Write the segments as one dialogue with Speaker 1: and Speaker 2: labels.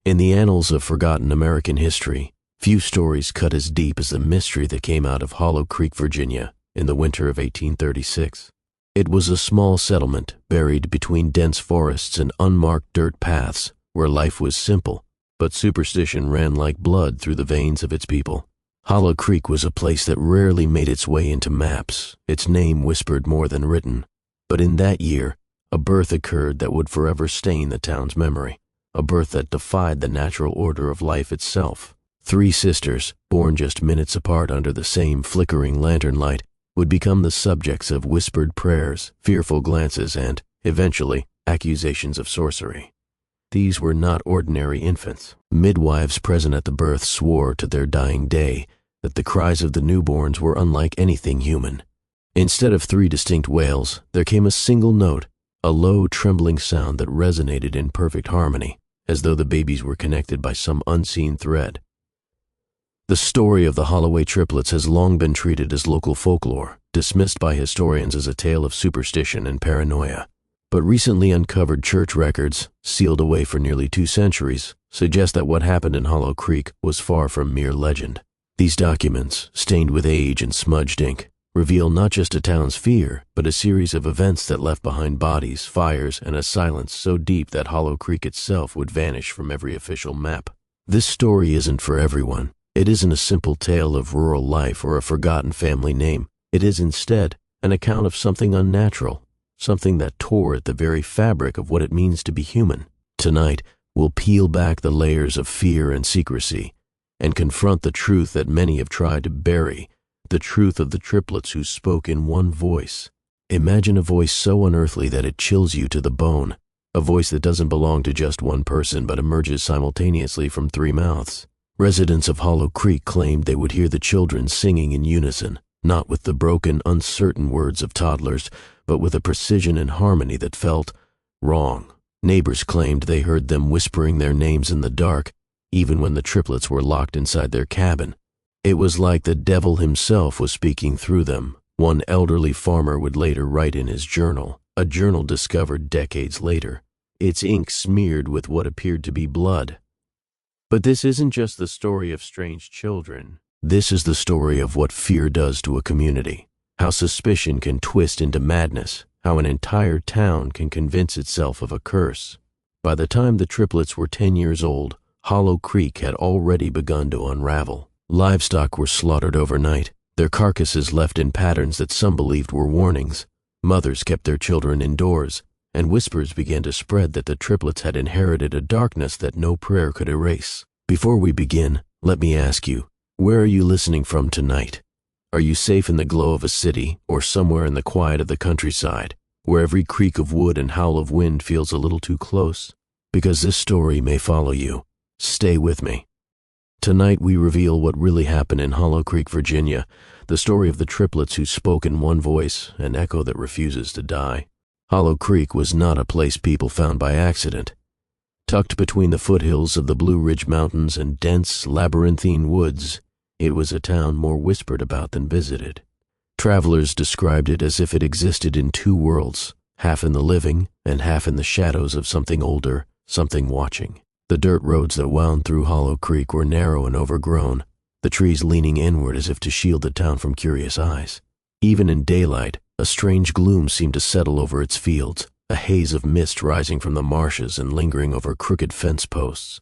Speaker 1: In the annals of forgotten American history, few stories cut as deep as the mystery that came out of Hollow Creek, Virginia, in the winter of 1836. It was a small settlement buried between dense forests and unmarked dirt paths where life was simple, but superstition ran like blood through the veins of its people. Hollow Creek was a place that rarely made its way into maps, its name whispered more than written. But in that year, a birth occurred that would forever stain the town's memory, a birth that defied the natural order of life itself. 3 sisters, born just minutes apart under the same flickering lantern light, would become the subjects of whispered prayers, fearful glances, and, eventually, accusations of sorcery. These were not ordinary infants. Midwives present at the birth swore to their dying day that the cries of the newborns were unlike anything human. Instead of 3 distinct wails, there came a single note, a low, trembling sound that resonated in perfect harmony, as though the babies were connected by some unseen thread. The story of the Holloway triplets has long been treated as local folklore, dismissed by historians as a tale of superstition and paranoia. But recently uncovered church records, sealed away for nearly 2 centuries, suggest that what happened in Hollow Creek was far from mere legend. These documents, stained with age and smudged ink, reveal not just a town's fear, but a series of events that left behind bodies, fires, and a silence so deep that Hollow Creek itself would vanish from every official map. This story isn't for everyone. It isn't a simple tale of rural life or a forgotten family name. It is instead an account of something unnatural, something that tore at the very fabric of what it means to be human. Tonight, we'll peel back the layers of fear and secrecy and confront the truth that many have tried to bury, the truth of the triplets who spoke in one voice. Imagine a voice so unearthly that it chills you to the bone, a voice that doesn't belong to just one person but emerges simultaneously from 3 mouths. Residents of Hollow Creek claimed they would hear the children singing in unison, not with the broken, uncertain words of toddlers, but with a precision and harmony that felt wrong. Neighbors claimed they heard them whispering their names in the dark, even when the triplets were locked inside their cabin. It was like the devil himself was speaking through them, one elderly farmer would later write in his journal, a journal discovered decades later, its ink smeared with what appeared to be blood. But this isn't just the story of strange children. This is the story of what fear does to a community, how suspicion can twist into madness, how an entire town can convince itself of a curse. By the time the triplets were 10 years old, Hollow Creek had already begun to unravel. Livestock were slaughtered overnight, their carcasses left in patterns that some believed were warnings. Mothers kept their children indoors, and whispers began to spread that the triplets had inherited a darkness that no prayer could erase. Before we begin, let me ask you, where are you listening from tonight? Are you safe in the glow of a city, or somewhere in the quiet of the countryside, where every creak of wood and howl of wind feels a little too close? Because this story may follow you. Stay with me. Tonight we reveal what really happened in Hollow Creek, Virginia, the story of the triplets who spoke in one voice, an echo that refuses to die. Hollow Creek was not a place people found by accident. Tucked between the foothills of the Blue Ridge Mountains and dense, labyrinthine woods, it was a town more whispered about than visited. Travelers described it as if it existed in 2 worlds, half in the living and half in the shadows of something older, something watching. The dirt roads that wound through Hollow Creek were narrow and overgrown, the trees leaning inward as if to shield the town from curious eyes. Even in daylight, a strange gloom seemed to settle over its fields, a haze of mist rising from the marshes and lingering over crooked fence posts.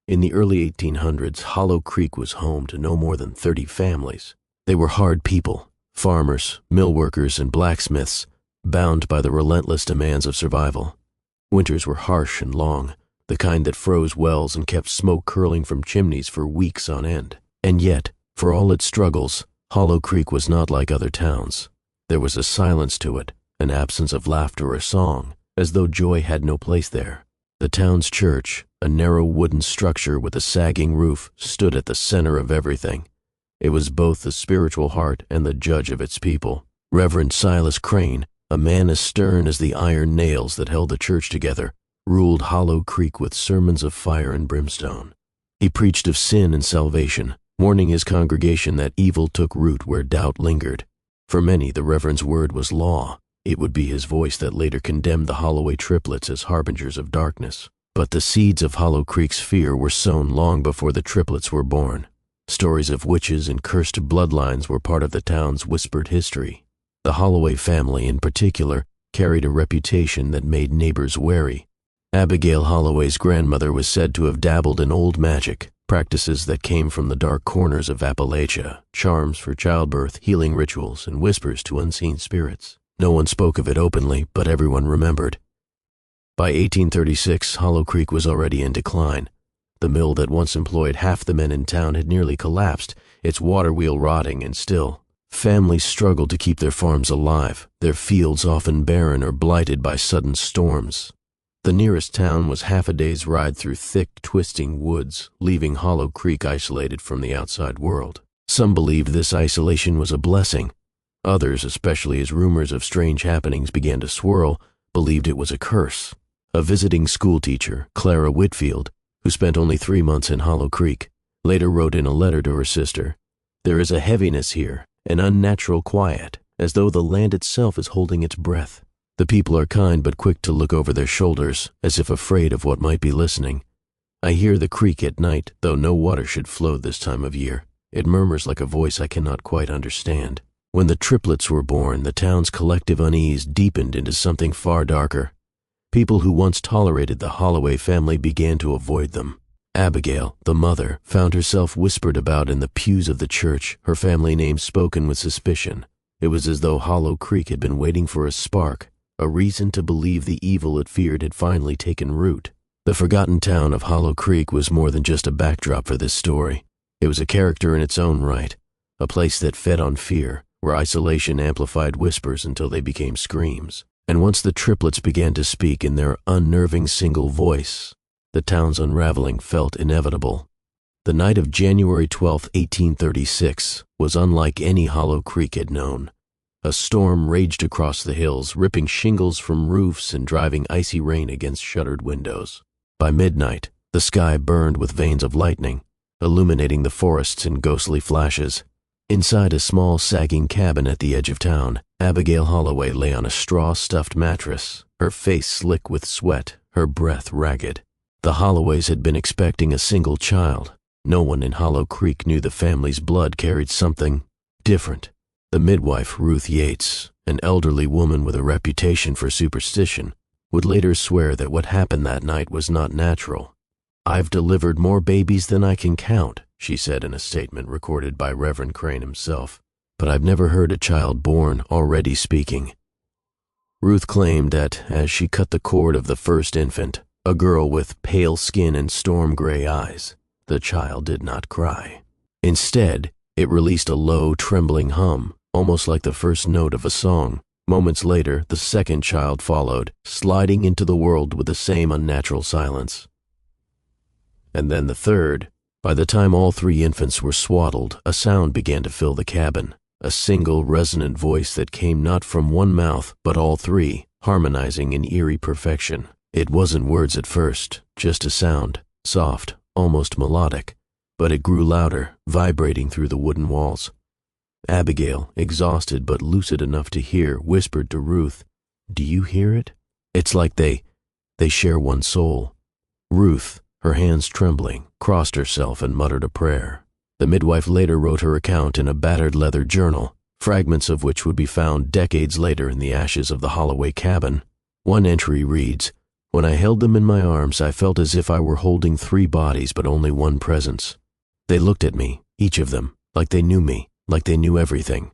Speaker 1: In the early 1800s, Hollow Creek was home to no more than 30 families. They were hard people, farmers, mill workers, and blacksmiths, bound by the relentless demands of survival. Winters were harsh and long, the kind that froze wells and kept smoke curling from chimneys for weeks on end. And yet, for all its struggles, Hollow Creek was not like other towns. There was a silence to it, an absence of laughter or song, as though joy had no place there. The town's church, a narrow wooden structure with a sagging roof, stood at the center of everything. It was both the spiritual heart and the judge of its people. Reverend Silas Crane, a man as stern as the iron nails that held the church together, ruled Hollow Creek with sermons of fire and brimstone. He preached of sin and salvation, warning his congregation that evil took root where doubt lingered. For many, the Reverend's word was law. It would be his voice that later condemned the Holloway triplets as harbingers of darkness. But the seeds of Hollow Creek's fear were sown long before the triplets were born. Stories of witches and cursed bloodlines were part of the town's whispered history. The Holloway family, in particular, carried a reputation that made neighbors wary. Abigail Holloway's grandmother was said to have dabbled in old magic, practices that came from the dark corners of Appalachia, charms for childbirth, healing rituals, and whispers to unseen spirits. No one spoke of it openly, but everyone remembered. By 1836, Hollow Creek was already in decline. The mill that once employed half the men in town had nearly collapsed, its water wheel rotting, and still, families struggled to keep their farms alive, their fields often barren or blighted by sudden storms. The nearest town was half a day's ride through thick, twisting woods, leaving Hollow Creek isolated from the outside world. Some believed this isolation was a blessing. Others, especially as rumors of strange happenings began to swirl, believed it was a curse. A visiting schoolteacher, Clara Whitfield, who spent only 3 months in Hollow Creek, later wrote in a letter to her sister, "There is a heaviness here, an unnatural quiet, as though the land itself is holding its breath. The people are kind but quick to look over their shoulders, as if afraid of what might be listening. I hear the creek at night, though no water should flow this time of year. It murmurs like a voice I cannot quite understand." When the triplets were born, the town's collective unease deepened into something far darker. People who once tolerated the Holloway family began to avoid them. Abigail, the mother, found herself whispered about in the pews of the church, her family name spoken with suspicion. It was as though Hollow Creek had been waiting for a spark, a reason to believe the evil it feared had finally taken root. The forgotten town of Hollow Creek was more than just a backdrop for this story. It was a character in its own right, a place that fed on fear, where isolation amplified whispers until they became screams. And once the triplets began to speak in their unnerving single voice, the town's unraveling felt inevitable. The night of January 12, 1836, was unlike any Hollow Creek had known. A storm raged across the hills, ripping shingles from roofs and driving icy rain against shuttered windows. By midnight, the sky burned with veins of lightning, illuminating the forests in ghostly flashes. Inside a small, sagging cabin at the edge of town, Abigail Holloway lay on a straw-stuffed mattress, her face slick with sweat, her breath ragged. The Holloways had been expecting a single child. No one in Hollow Creek knew the family's blood carried something different. The midwife, Ruth Yates, an elderly woman with a reputation for superstition, would later swear that what happened that night was not natural. "I've delivered more babies than I can count," she said in a statement recorded by Reverend Crane himself, "but I've never heard a child born already speaking." Ruth claimed that as she cut the cord of the first infant, a girl with pale skin and storm-gray eyes, the child did not cry. Instead, it released a low, trembling hum, almost like the first note of a song. Moments later, the second child followed, sliding into the world with the same unnatural silence. And then the third. By the time all 3 infants were swaddled, a sound began to fill the cabin, a single resonant voice that came not from one mouth, but all 3, harmonizing in eerie perfection. It wasn't words at first, just a sound, soft, almost melodic, but it grew louder, vibrating through the wooden walls. Abigail, exhausted but lucid enough to hear, whispered to Ruth, "Do you hear it? It's like they share one soul." Ruth, her hands trembling, crossed herself and muttered a prayer. The midwife later wrote her account in a battered leather journal, fragments of which would be found decades later in the ashes of the Holloway cabin. One entry reads, "When I held them in my arms, I felt as if I were holding 3 bodies but only one presence. They looked at me, each of them, like they knew me, like they knew everything."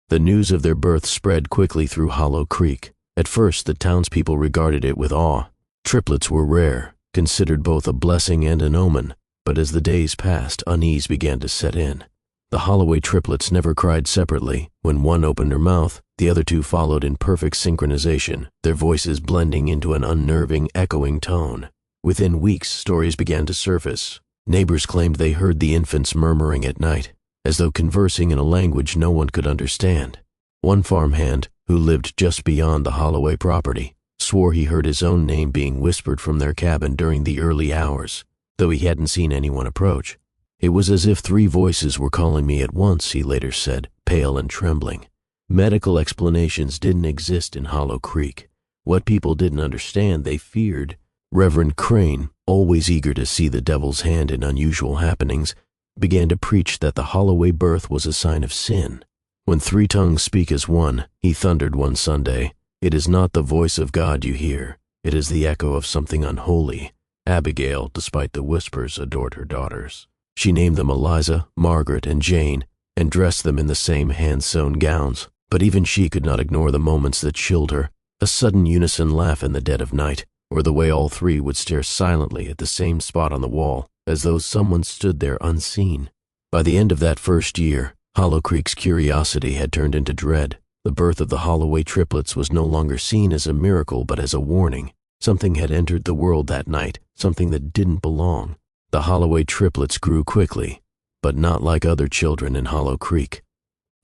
Speaker 1: The news of their birth spread quickly through Hollow Creek. At first, the townspeople regarded it with awe. Triplets were rare, considered both a blessing and an omen, but as the days passed, unease began to set in. The Holloway triplets never cried separately. When one opened her mouth, the other 2 followed in perfect synchronization, their voices blending into an unnerving, echoing tone. Within weeks, stories began to surface. Neighbors claimed they heard the infants murmuring at night, as though conversing in a language no one could understand. One farmhand, who lived just beyond the Holloway property, swore he heard his own name being whispered from their cabin during the early hours, though he hadn't seen anyone approach. "It was as if 3 voices were calling me at once," he later said, pale and trembling. Medical explanations didn't exist in Hollow Creek. What people didn't understand, they feared. Reverend Crane, always eager to see the devil's hand in unusual happenings, began to preach that the Holloway birth was a sign of sin. When three tongues speak as one, he thundered one Sunday, "It is not the voice of God you hear, it is the echo of something unholy." Abigail, despite the whispers, adored her daughters. She named them Eliza, Margaret, and Jane, and dressed them in the same hand-sewn gowns. But even she could not ignore the moments that chilled her, a sudden unison laugh in the dead of night, or the way all three would stare silently at the same spot on the wall, as though someone stood there unseen. By the end of that first year, Hollow Creek's curiosity had turned into dread. The birth of the Holloway triplets was no longer seen as a miracle but as a warning. Something had entered the world that night, something that didn't belong. The Holloway triplets grew quickly, but not like other children in Hollow Creek.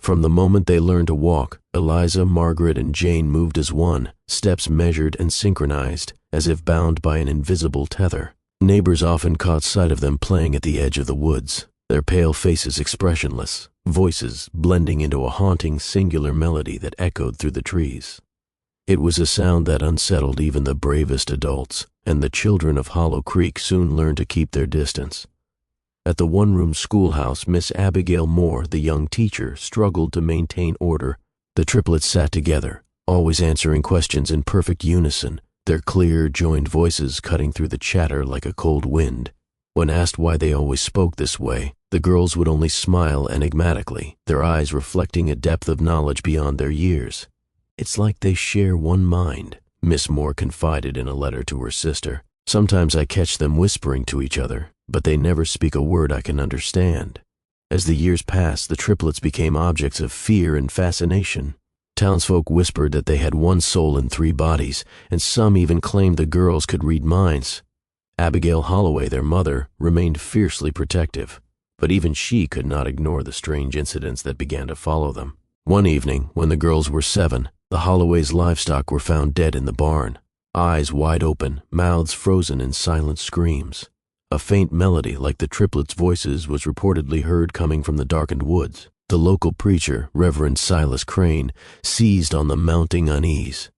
Speaker 1: From the moment they learned to walk, Eliza, Margaret, and Jane moved as one, steps measured and synchronized, as if bound by an invisible tether. Neighbors often caught sight of them playing at the edge of the woods, their pale faces expressionless, voices blending into a haunting, singular melody that echoed through the trees. It was a sound that unsettled even the bravest adults, and the children of Hollow Creek soon learned to keep their distance. At the one-room schoolhouse, Miss Abigail Moore, the young teacher, struggled to maintain order. The triplets sat together, always answering questions in perfect unison, their clear, joined voices cutting through the chatter like a cold wind. When asked why they always spoke this way, the girls would only smile enigmatically, their eyes reflecting a depth of knowledge beyond their years. "It's like they share one mind," Miss Moore confided in a letter to her sister. "Sometimes I catch them whispering to each other, but they never speak a word I can understand." As the years passed, the triplets became objects of fear and fascination. Townsfolk whispered that they had one soul in three bodies, and some even claimed the girls could read minds. Abigail Holloway, their mother, remained fiercely protective, but even she could not ignore the strange incidents that began to follow them. One evening, when the girls were 7, the Holloways' livestock were found dead in the barn, eyes wide open, mouths frozen in silent screams. A faint melody like the triplets' voices was reportedly heard coming from the darkened woods. The local preacher, Reverend Silas Crane, seized on the mounting unease.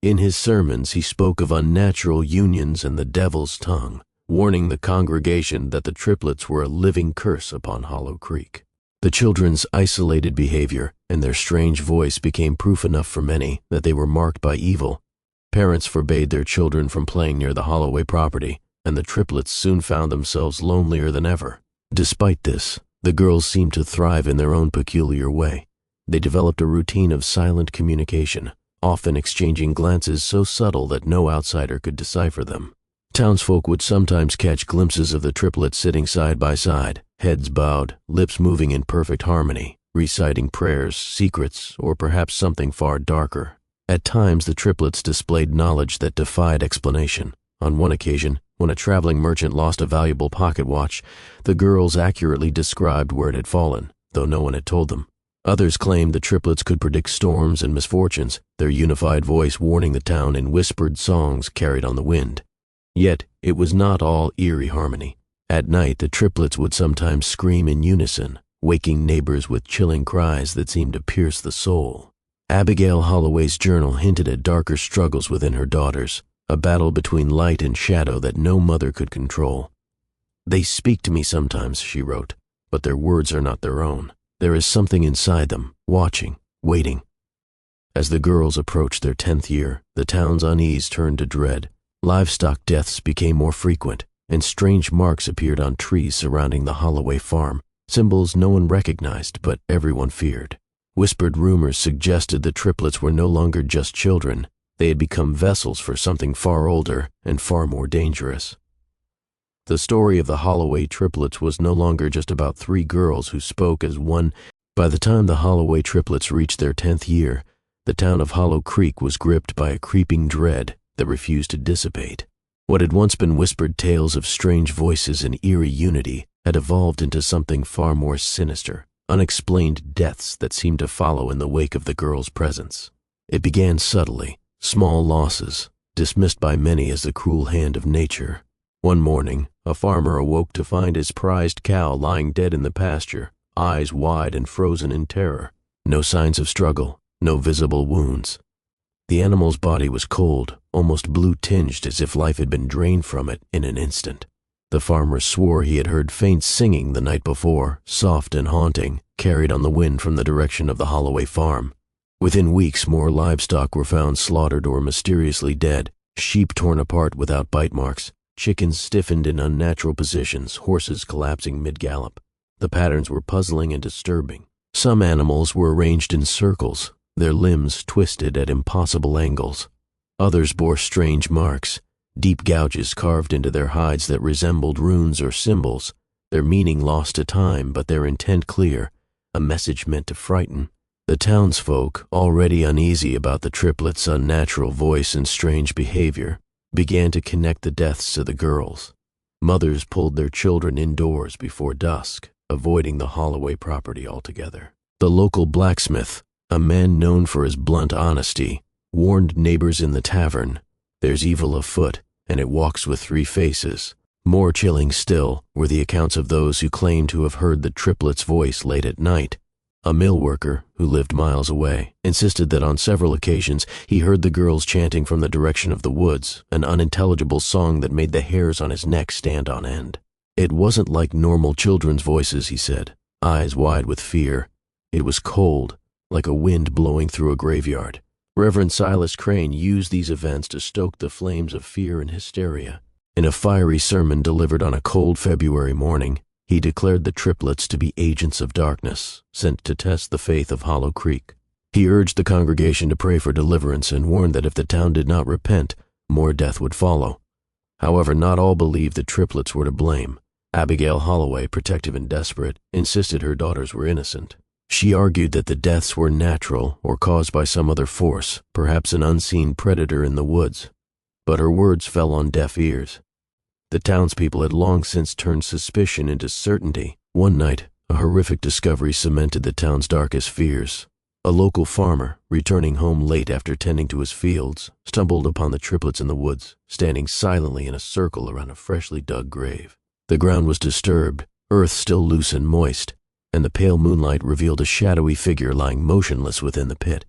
Speaker 1: In his sermons, he spoke of unnatural unions and the devil's tongue, warning the congregation that the triplets were a living curse upon Hollow Creek. The children's isolated behavior and their strange voice became proof enough for many that they were marked by evil. Parents forbade their children from playing near the Holloway property, and the triplets soon found themselves lonelier than ever. Despite this, the girls seemed to thrive in their own peculiar way. They developed a routine of silent communication, often exchanging glances so subtle that no outsider could decipher them. Townsfolk would sometimes catch glimpses of the triplets sitting side by side, heads bowed, lips moving in perfect harmony, reciting prayers, secrets, or perhaps something far darker. At times, the triplets displayed knowledge that defied explanation. On one occasion, when a traveling merchant lost a valuable pocket watch, the girls accurately described where it had fallen, though no one had told them. Others claimed the triplets could predict storms and misfortunes, their unified voice warning the town in whispered songs carried on the wind. Yet, it was not all eerie harmony. At night, the triplets would sometimes scream in unison, waking neighbors with chilling cries that seemed to pierce the soul. Abigail Holloway's journal hinted at darker struggles within her daughters, a battle between light and shadow that no mother could control. "They speak to me sometimes," she wrote, "but their words are not their own. There is something inside them, watching, waiting." As the girls approached their 10th year, the town's unease turned to dread. Livestock deaths became more frequent, and strange marks appeared on trees surrounding the Holloway farm, symbols no one recognized but everyone feared. Whispered rumors suggested the triplets were no longer just children. They had become vessels for something far older and far more dangerous. The story of the Holloway triplets was no longer just about three girls who spoke as one. By the time the Holloway triplets reached their 10th year, the town of Hollow Creek was gripped by a creeping dread that refused to dissipate. What had once been whispered tales of strange voices and eerie unity had evolved into something far more sinister, unexplained deaths that seemed to follow in the wake of the girls' presence. It began subtly, small losses, dismissed by many as the cruel hand of nature. One morning, a farmer awoke to find his prized cow lying dead in the pasture, eyes wide and frozen in terror. No signs of struggle, no visible wounds. The animal's body was cold, almost blue-tinged, as if life had been drained from it in an instant. The farmer swore he had heard faint singing the night before, soft and haunting, carried on the wind from the direction of the Holloway farm. Within weeks, more livestock were found slaughtered or mysteriously dead, sheep torn apart without bite marks, chickens stiffened in unnatural positions, horses collapsing mid-gallop. The patterns were puzzling and disturbing. Some animals were arranged in circles, their limbs twisted at impossible angles. Others bore strange marks, deep gouges carved into their hides that resembled runes or symbols, their meaning lost to time but their intent clear, a message meant to frighten. The townsfolk, already uneasy about the triplets' unnatural voice and strange behavior, began to connect the deaths to the girls. Mothers pulled their children indoors before dusk, avoiding the Holloway property altogether. The local blacksmith, a man known for his blunt honesty, warned neighbors in the tavern, "There's evil afoot, and it walks with 3 faces." More chilling still were the accounts of those who claimed to have heard the triplets' voice late at night. A mill worker, who lived miles away, insisted that on several occasions he heard the girls chanting from the direction of the woods, an unintelligible song that made the hairs on his neck stand on end. It wasn't like normal children's voices, he said, eyes wide with fear. It was cold, like a wind blowing through a graveyard. Reverend Silas Crane used these events to stoke the flames of fear and hysteria. In a fiery sermon delivered on a cold February morning, he declared the triplets to be agents of darkness, sent to test the faith of Hollow Creek. He urged the congregation to pray for deliverance and warned that if the town did not repent, more death would follow. However, not all believed the triplets were to blame. Abigail Holloway, protective and desperate, insisted her daughters were innocent. She argued that the deaths were natural or caused by some other force, perhaps an unseen predator in the woods. But her words fell on deaf ears. The townspeople had long since turned suspicion into certainty. One night, a horrific discovery cemented the town's darkest fears. A local farmer, returning home late after tending to his fields, stumbled upon the triplets in the woods, standing silently in a circle around a freshly dug grave. The ground was disturbed, earth still loose and moist, and the pale moonlight revealed a shadowy figure lying motionless within the pit.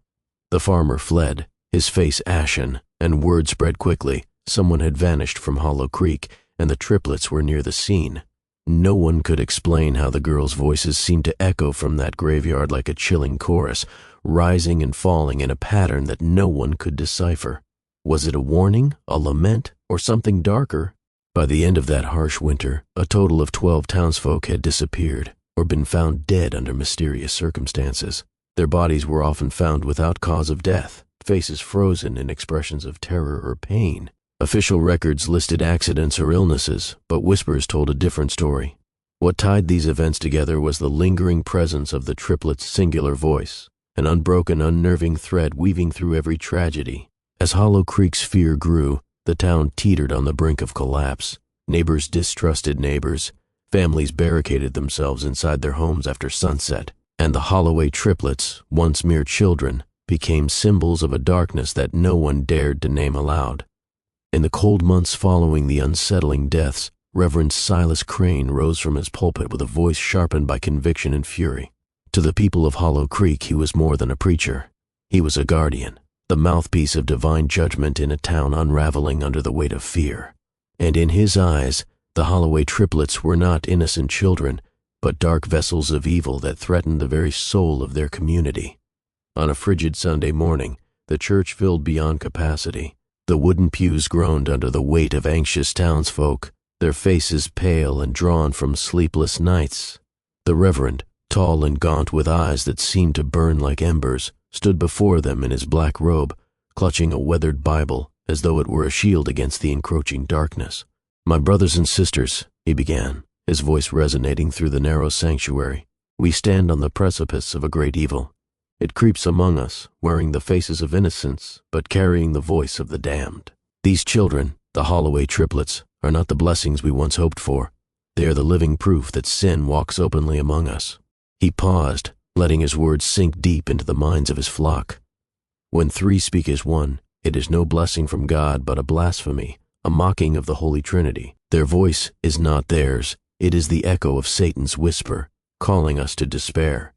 Speaker 1: The farmer fled, his face ashen, and word spread quickly. Someone had vanished from Hollow Creek, and the triplets were near the scene. No one could explain how the girls' voices seemed to echo from that graveyard like a chilling chorus, rising and falling in a pattern that no one could decipher. Was it a warning, a lament, or something darker? By the end of that harsh winter, a total of 12 townsfolk had disappeared, or been found dead under mysterious circumstances. Their bodies were often found without cause of death, faces frozen in expressions of terror or pain. Official records listed accidents or illnesses, but whispers told a different story. What tied these events together was the lingering presence of the triplets' singular voice, an unbroken, unnerving thread weaving through every tragedy. As Hollow Creek's fear grew, the town teetered on the brink of collapse. Neighbors distrusted neighbors, families barricaded themselves inside their homes after sunset, and the Holloway triplets, once mere children, became symbols of a darkness that no one dared to name aloud. In the cold months following the unsettling deaths, Reverend Silas Crane rose from his pulpit with a voice sharpened by conviction and fury. To the people of Hollow Creek, he was more than a preacher. He was a guardian, the mouthpiece of divine judgment in a town unraveling under the weight of fear. And in his eyes, the Holloway triplets were not innocent children, but dark vessels of evil that threatened the very soul of their community. On a frigid Sunday morning, the church filled beyond capacity. The wooden pews groaned under the weight of anxious townsfolk, their faces pale and drawn from sleepless nights. The reverend, tall and gaunt with eyes that seemed to burn like embers, stood before them in his black robe, clutching a weathered Bible as though it were a shield against the encroaching darkness. "My brothers and sisters," he began, his voice resonating through the narrow sanctuary, "we stand on the precipice of a great evil. It creeps among us, wearing the faces of innocence, but carrying the voice of the damned. These children, the Holloway triplets, are not the blessings we once hoped for. They are the living proof that sin walks openly among us." He paused, letting his words sink deep into the minds of his flock. "When 3 speak as one, it is no blessing from God but a blasphemy, a mocking of the Holy Trinity. Their voice is not theirs, it is the echo of Satan's whisper, calling us to despair."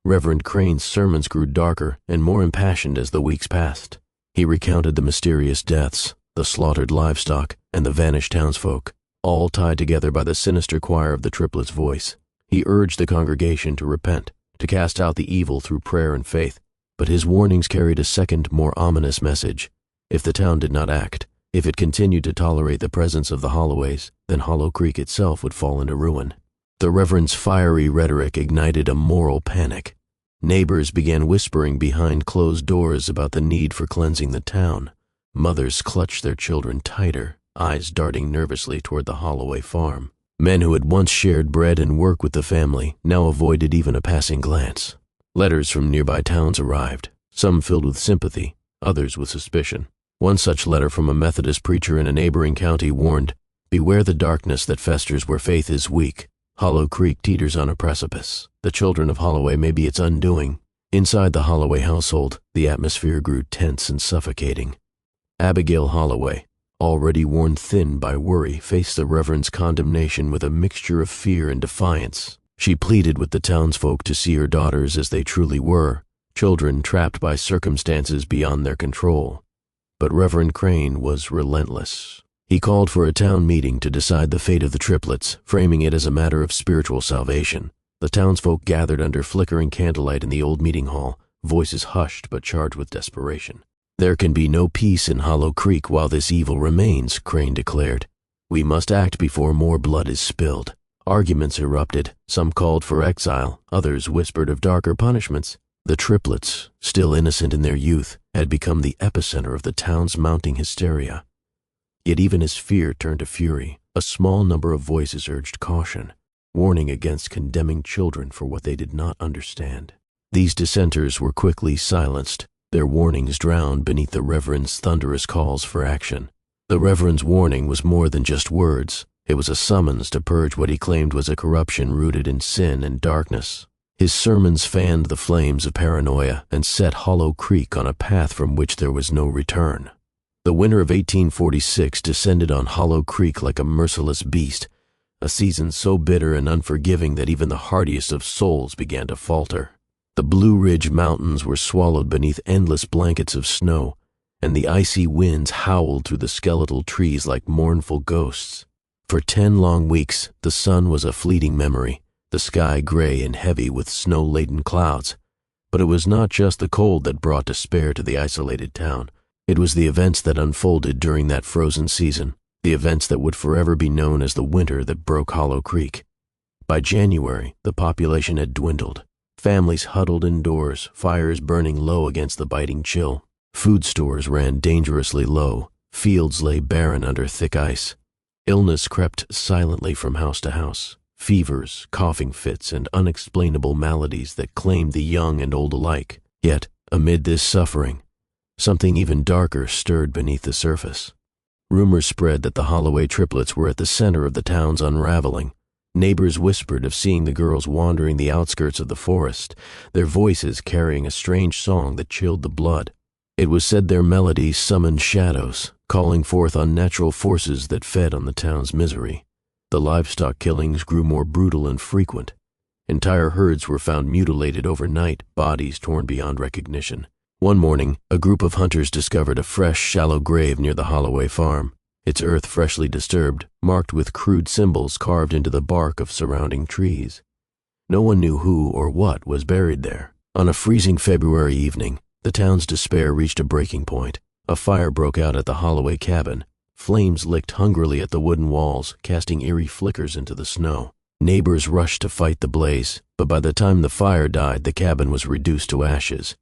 Speaker 1: Reverend Crane's sermons grew darker and more impassioned as the weeks passed. He recounted the mysterious deaths, the slaughtered livestock, and the vanished townsfolk, all tied together by the sinister choir of the Triplets' voice. He urged the congregation to repent, to cast out the evil through prayer and faith, but his warnings carried a second, more ominous message. If the town did not act, if it continued to tolerate the presence of the Holloways, then Hollow Creek itself would fall into ruin. The Reverend's fiery rhetoric ignited a moral panic. Neighbors began whispering behind closed doors about the need for cleansing the town. Mothers clutched their children tighter, eyes darting nervously toward the Holloway farm. Men who had once shared bread and work with the family now avoided even a passing glance. Letters from nearby towns arrived, some filled with sympathy, others with suspicion. One such letter from a Methodist preacher in a neighboring county warned, "Beware the darkness that festers where faith is weak. Hollow Creek teeters on a precipice. The children of Holloway may be its undoing." Inside the Holloway household, the atmosphere grew tense and suffocating. Abigail Holloway, already worn thin by worry, faced the Reverend's condemnation with a mixture of fear and defiance. She pleaded with the townsfolk to see her daughters as they truly were, children trapped by circumstances beyond their control. But Reverend Crane was relentless. He called for a town meeting to decide the fate of the Triplets, framing it as a matter of spiritual salvation. The townsfolk gathered under flickering candlelight in the old meeting hall, voices hushed but charged with desperation. "There can be no peace in Hollow Creek while this evil remains," Crane declared. "We must act before more blood is spilled." Arguments erupted. Some called for exile, others whispered of darker punishments. The Triplets, still innocent in their youth, had become the epicenter of the town's mounting hysteria. Yet even as fear turned to fury, a small number of voices urged caution, warning against condemning children for what they did not understand. These dissenters were quickly silenced, their warnings drowned beneath the Reverend's thunderous calls for action. The Reverend's warning was more than just words. It was a summons to purge what he claimed was a corruption rooted in sin and darkness. His sermons fanned the flames of paranoia and set Hollow Creek on a path from which there was no return. The winter of 1846 descended on Hollow Creek like a merciless beast, a season so bitter and unforgiving that even the hardiest of souls began to falter. The Blue Ridge Mountains were swallowed beneath endless blankets of snow, and the icy winds howled through the skeletal trees like mournful ghosts. For 10 long weeks, the sun was a fleeting memory, the sky gray and heavy with snow-laden clouds. But it was not just the cold that brought despair to the isolated town. It was the events that unfolded during that frozen season, the events that would forever be known as the winter that broke Hollow Creek. By January, the population had dwindled. Families huddled indoors, fires burning low against the biting chill. Food stores ran dangerously low. Fields lay barren under thick ice. Illness crept silently from house to house. Fevers, coughing fits, and unexplainable maladies that claimed the young and old alike. Yet, amid this suffering, something even darker stirred beneath the surface. Rumors spread that the Holloway triplets were at the center of the town's unraveling. Neighbors whispered of seeing the girls wandering the outskirts of the forest, their voices carrying a strange song that chilled the blood. It was said their melodies summoned shadows, calling forth unnatural forces that fed on the town's misery. The livestock killings grew more brutal and frequent. Entire herds were found mutilated overnight, bodies torn beyond recognition. One morning, a group of hunters discovered a fresh, shallow grave near the Holloway farm, its earth freshly disturbed, marked with crude symbols carved into the bark of surrounding trees. No one knew who or what was buried there. On a freezing February evening, the town's despair reached a breaking point. A fire broke out at the Holloway cabin. Flames licked hungrily at the wooden walls, casting eerie flickers into the snow. Neighbors rushed to fight the blaze, but by the time the fire died, the cabin was reduced to ashes.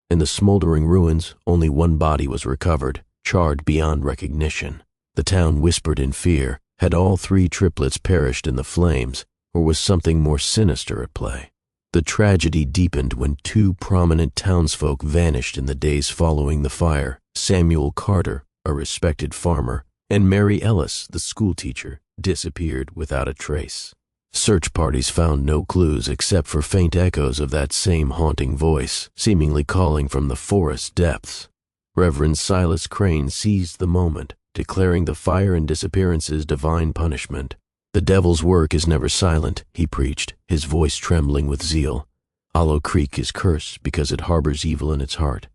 Speaker 1: In the smoldering ruins, only one body was recovered, charred beyond recognition. The town whispered in fear. Had all 3 triplets perished in the flames, or was something more sinister at play? The tragedy deepened when 2 prominent townsfolk vanished in the days following the fire. Samuel Carter, a respected farmer, and Mary Ellis, the schoolteacher, disappeared without a trace. Search parties found no clues except for faint echoes of that same haunting voice, seemingly calling from the forest depths. Reverend Silas Crane seized the moment, declaring the fire and disappearances divine punishment. "The devil's work is never silent," he preached, his voice trembling with zeal. "Hollow Creek is cursed because it harbors evil in its heart.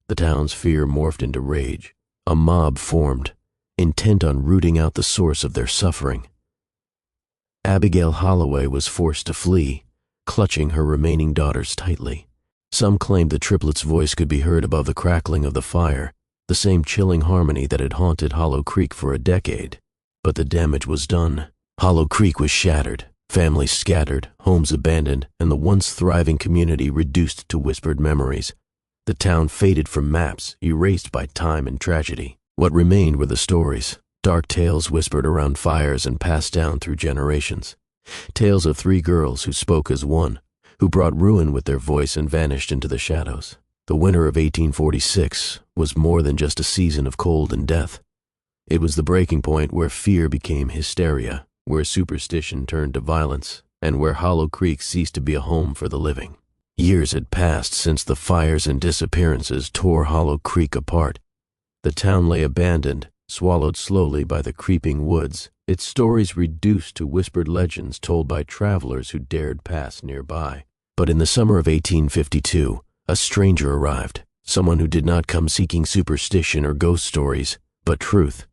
Speaker 1: The town's fear morphed into rage. A mob formed, intent on rooting out the source of their suffering. Abigail Holloway was forced to flee, clutching her remaining daughters tightly. Some claimed the triplets' voice could be heard above the crackling of the fire, the same chilling harmony that had haunted Hollow Creek for a decade. But the damage was done. Hollow Creek was shattered, families scattered, homes abandoned, and the once thriving community reduced to whispered memories. The town faded from maps, erased by time and tragedy. What remained were the stories, dark tales whispered around fires and passed down through generations. Tales of 3 girls who spoke as one, who brought ruin with their voice and vanished into the shadows. The winter of 1846 was more than just a season of cold and death. It was the breaking point where fear became hysteria, where superstition turned to violence, and where Hollow Creek ceased to be a home for the living. Years had passed since the fires and disappearances tore Hollow Creek apart. The town lay abandoned, swallowed slowly by the creeping woods, its stories reduced to whispered legends told by travelers who dared pass nearby. But in the summer of 1852, a stranger arrived, someone who did not come seeking superstition or ghost stories, but truth.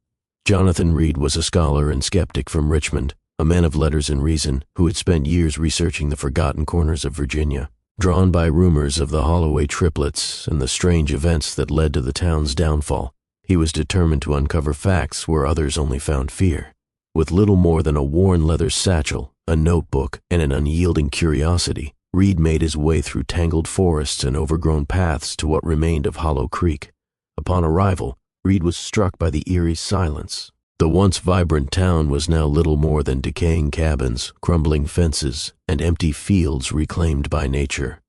Speaker 1: Jonathan Reed was a scholar and skeptic from Richmond, a man of letters and reason who had spent years researching the forgotten corners of Virginia. Drawn by rumors of the Holloway triplets and the strange events that led to the town's downfall, he was determined to uncover facts where others only found fear. With little more than a worn leather satchel, a notebook, and an unyielding curiosity, Reed made his way through tangled forests and overgrown paths to what remained of Hollow Creek. Upon arrival, Reed was struck by the eerie silence. The once vibrant town was now little more than decaying cabins, crumbling fences, and empty fields reclaimed by nature.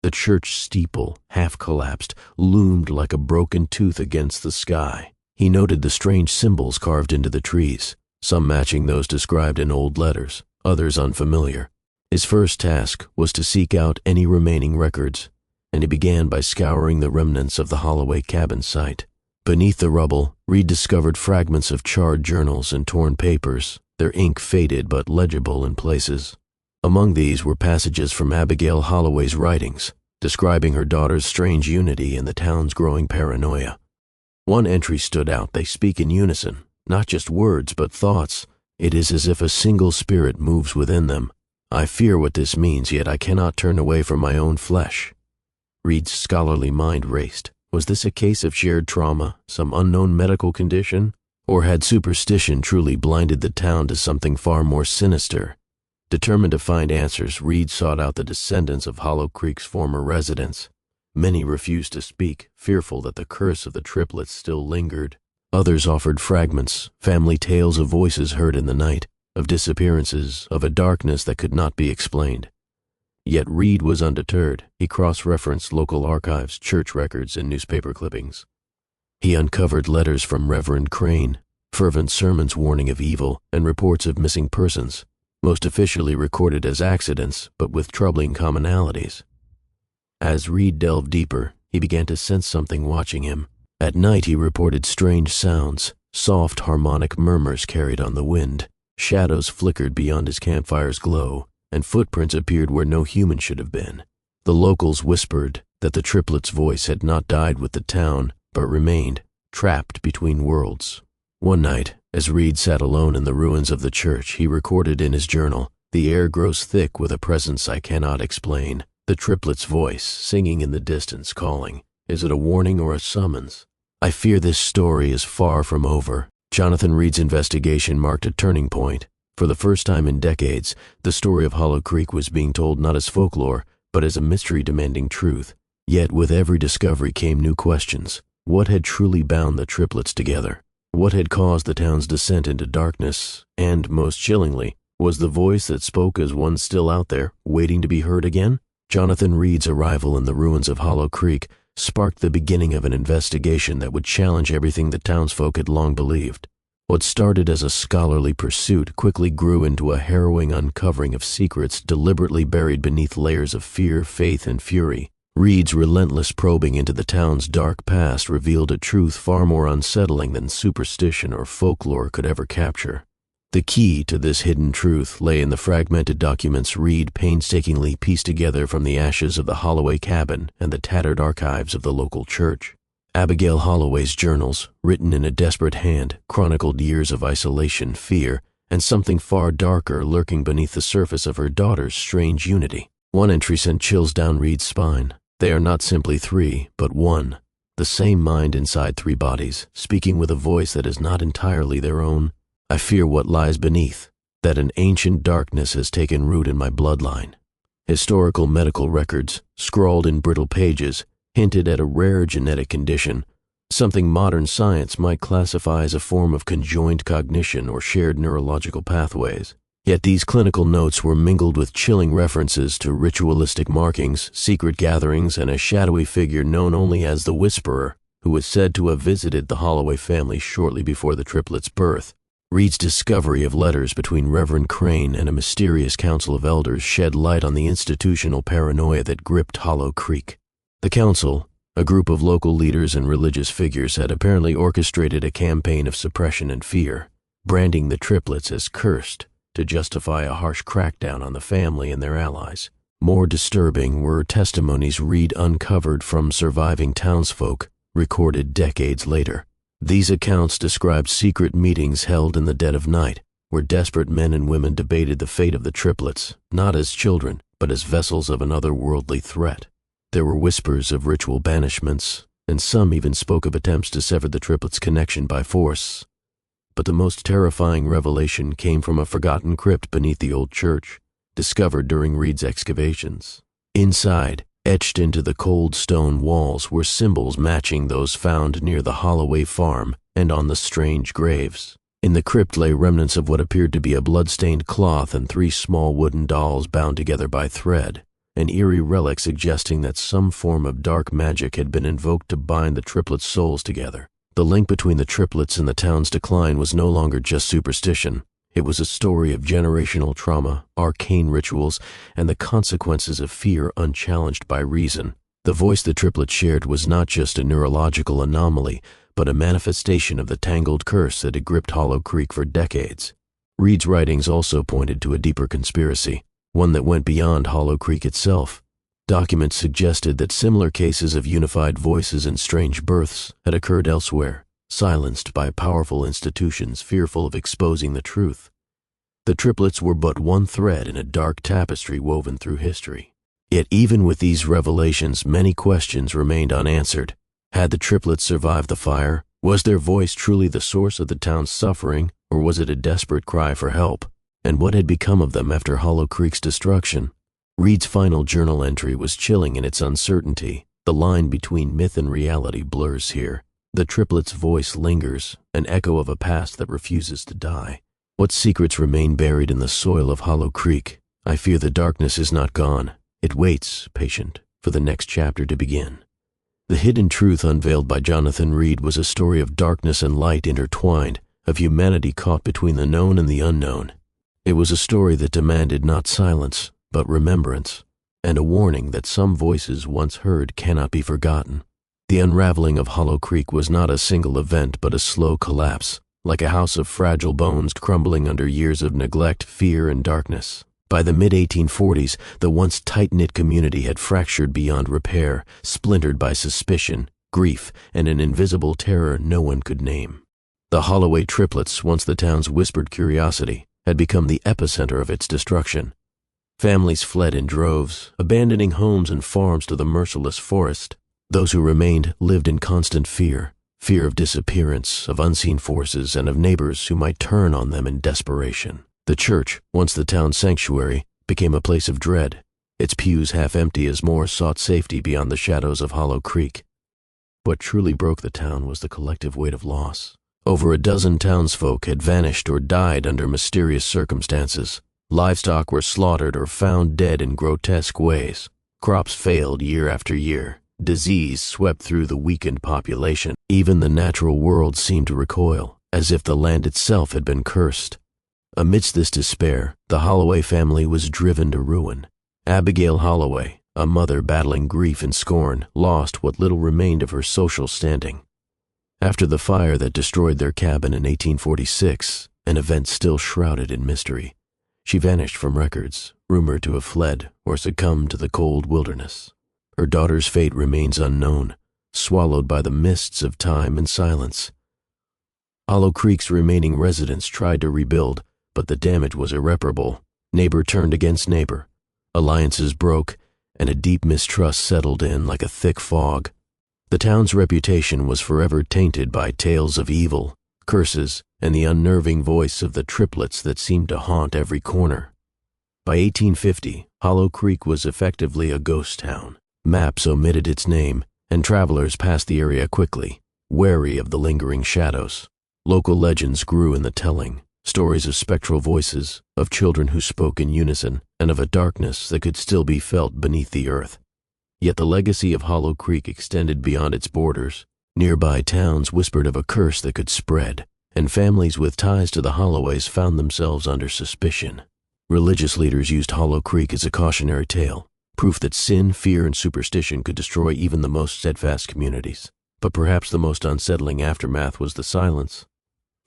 Speaker 1: The church steeple, half collapsed, loomed like a broken tooth against the sky. He noted the strange symbols carved into the trees, some matching those described in old letters, others unfamiliar. His first task was to seek out any remaining records, and he began by scouring the remnants of the Holloway cabin site. Beneath the rubble, Reed discovered fragments of charred journals and torn papers, their ink faded but legible in places. Among these were passages from Abigail Holloway's writings, describing her daughter's strange unity and the town's growing paranoia. One entry stood out. They speak in unison, not just words but thoughts. It is as if a single spirit moves within them. I fear what this means, yet I cannot turn away from my own flesh. Reed's scholarly mind raced. Was this a case of shared trauma, some unknown medical condition? Or had superstition truly blinded the town to something far more sinister? Determined to find answers, Reed sought out the descendants of Hollow Creek's former residents. Many refused to speak, fearful that the curse of the triplets still lingered. Others offered fragments, family tales of voices heard in the night, of disappearances, of a darkness that could not be explained. Yet Reed was undeterred. He cross-referenced local archives, church records, and newspaper clippings. He uncovered letters from Reverend Crane, fervent sermons warning of evil, and reports of missing persons, most officially recorded as accidents, but with troubling commonalities. As Reed delved deeper, he began to sense something watching him. At night he reported strange sounds, soft harmonic murmurs carried on the wind. Shadows flickered beyond his campfire's glow, and footprints appeared where no human should have been. The locals whispered that the triplets' voice had not died with the town, but remained, trapped between worlds. One night, as Reed sat alone in the ruins of the church, he recorded in his journal, "The air grows thick with a presence I cannot explain. The triplets' voice, singing in the distance, calling. Is it a warning or a summons? I fear this story is far from over." Jonathan Reed's investigation marked a turning point. For the first time in decades, the story of Hollow Creek was being told not as folklore, but as a mystery demanding truth. Yet with every discovery came new questions. What had truly bound the triplets together? What had caused the town's descent into darkness? And, most chillingly, was the voice that spoke as one still out there, waiting to be heard again? Jonathan Reed's arrival in the ruins of Hollow Creek sparked the beginning of an investigation that would challenge everything the townsfolk had long believed. What started as a scholarly pursuit quickly grew into a harrowing uncovering of secrets deliberately buried beneath layers of fear, faith, and fury. Reed's relentless probing into the town's dark past revealed a truth far more unsettling than superstition or folklore could ever capture. The key to this hidden truth lay in the fragmented documents Reed painstakingly pieced together from the ashes of the Holloway cabin and the tattered archives of the local church. Abigail Holloway's journals, written in a desperate hand, chronicled years of isolation, fear, and something far darker lurking beneath the surface of her daughter's strange unity. One entry sent chills down Reed's spine. They are not simply three, but one. The same mind inside three bodies, speaking with a voice that is not entirely their own. I fear what lies beneath, that an ancient darkness has taken root in my bloodline. Historical medical records, scrawled in brittle pages, hinted at a rare genetic condition, something modern science might classify as a form of conjoined cognition or shared neurological pathways. Yet these clinical notes were mingled with chilling references to ritualistic markings, secret gatherings, and a shadowy figure known only as the Whisperer, who was said to have visited the Holloway family shortly before the triplets' birth. Reed's discovery of letters between Reverend Crane and a mysterious council of elders shed light on the institutional paranoia that gripped Hollow Creek. The council, a group of local leaders and religious figures, had apparently orchestrated a campaign of suppression and fear, branding the triplets as cursed to justify a harsh crackdown on the family and their allies. More disturbing were testimonies Reed uncovered from surviving townsfolk, recorded decades later. These accounts described secret meetings held in the dead of night, where desperate men and women debated the fate of the triplets, not as children, but as vessels of an otherworldly threat. There were whispers of ritual banishments, and some even spoke of attempts to sever the triplets' connection by force. But the most terrifying revelation came from a forgotten crypt beneath the old church, discovered during Reed's excavations. Inside, etched into the cold stone walls, were symbols matching those found near the Holloway farm and on the strange graves. In the crypt lay remnants of what appeared to be a blood-stained cloth and three small wooden dolls bound together by thread, an eerie relic suggesting that some form of dark magic had been invoked to bind the triplets' souls together. The link between the triplets and the town's decline was no longer just superstition. It was a story of generational trauma, arcane rituals, and the consequences of fear unchallenged by reason. The voice the triplets shared was not just a neurological anomaly, but a manifestation of the tangled curse that had gripped Hollow Creek for decades. Reed's writings also pointed to a deeper conspiracy, one that went beyond Hollow Creek itself. Documents suggested that similar cases of unified voices and strange births had occurred elsewhere, silenced by powerful institutions fearful of exposing the truth. The triplets were but one thread in a dark tapestry woven through history. Yet even with these revelations, many questions remained unanswered. Had the triplets survived the fire? Was their voice truly the source of the town's suffering, or was it a desperate cry for help? And what had become of them after Hollow Creek's destruction? Reed's final journal entry was chilling in its uncertainty. The line between myth and reality blurs here. The triplets' voice lingers, an echo of a past that refuses to die. What secrets remain buried in the soil of Hollow Creek? I fear the darkness is not gone. It waits, patient, for the next chapter to begin. The hidden truth unveiled by Jonathan Reed was a story of darkness and light intertwined, of humanity caught between the known and the unknown. It was a story that demanded not silence, but remembrance, and a warning that some voices once heard cannot be forgotten. The unraveling of Hollow Creek was not a single event, but a slow collapse, like a house of fragile bones crumbling under years of neglect, fear, and darkness. By the mid-1840s, the once tight-knit community had fractured beyond repair, splintered by suspicion, grief, and an invisible terror no one could name. The Holloway triplets, once the town's whispered curiosity, had become the epicenter of its destruction. Families fled in droves, abandoning homes and farms to the merciless forest. Those who remained lived in constant fear of disappearance, of unseen forces, and of neighbors who might turn on them in desperation. The church, once the town's sanctuary, became a place of dread, its pews half empty as more sought safety beyond the shadows of Hollow Creek. What truly broke the town was the collective weight of loss. Over a dozen townsfolk had vanished or died under mysterious circumstances. Livestock were slaughtered or found dead in grotesque ways. Crops failed year after year. Disease swept through the weakened population. Even the natural world seemed to recoil, as if the land itself had been cursed. Amidst this despair, the Holloway family was driven to ruin. Abigail Holloway, a mother battling grief and scorn, lost what little remained of her social standing. After the fire that destroyed their cabin in 1846, an event still shrouded in mystery, she vanished from records, rumored to have fled or succumbed to the cold wilderness. Her daughter's fate remains unknown. swallowed by the mists of time and silence. Hollow Creek's remaining residents tried to rebuild, but the damage was irreparable. Neighbor turned against neighbor. Alliances broke, and a deep mistrust settled in like a thick fog. The town's reputation was forever tainted by tales of evil, curses, and the unnerving voice of the triplets that seemed to haunt every corner. By 1850, Hollow Creek was effectively a ghost town. Maps omitted its name, and travelers passed the area quickly, wary of the lingering shadows. Local legends grew in the telling, stories of spectral voices, of children who spoke in unison, and of a darkness that could still be felt beneath the earth. Yet the legacy of Hollow Creek extended beyond its borders. Nearby towns whispered of a curse that could spread, and families with ties to the Holloways found themselves under suspicion. Religious leaders used Hollow Creek as a cautionary tale, proof that sin, fear, and superstition could destroy even the most steadfast communities. But perhaps the most unsettling aftermath was the silence.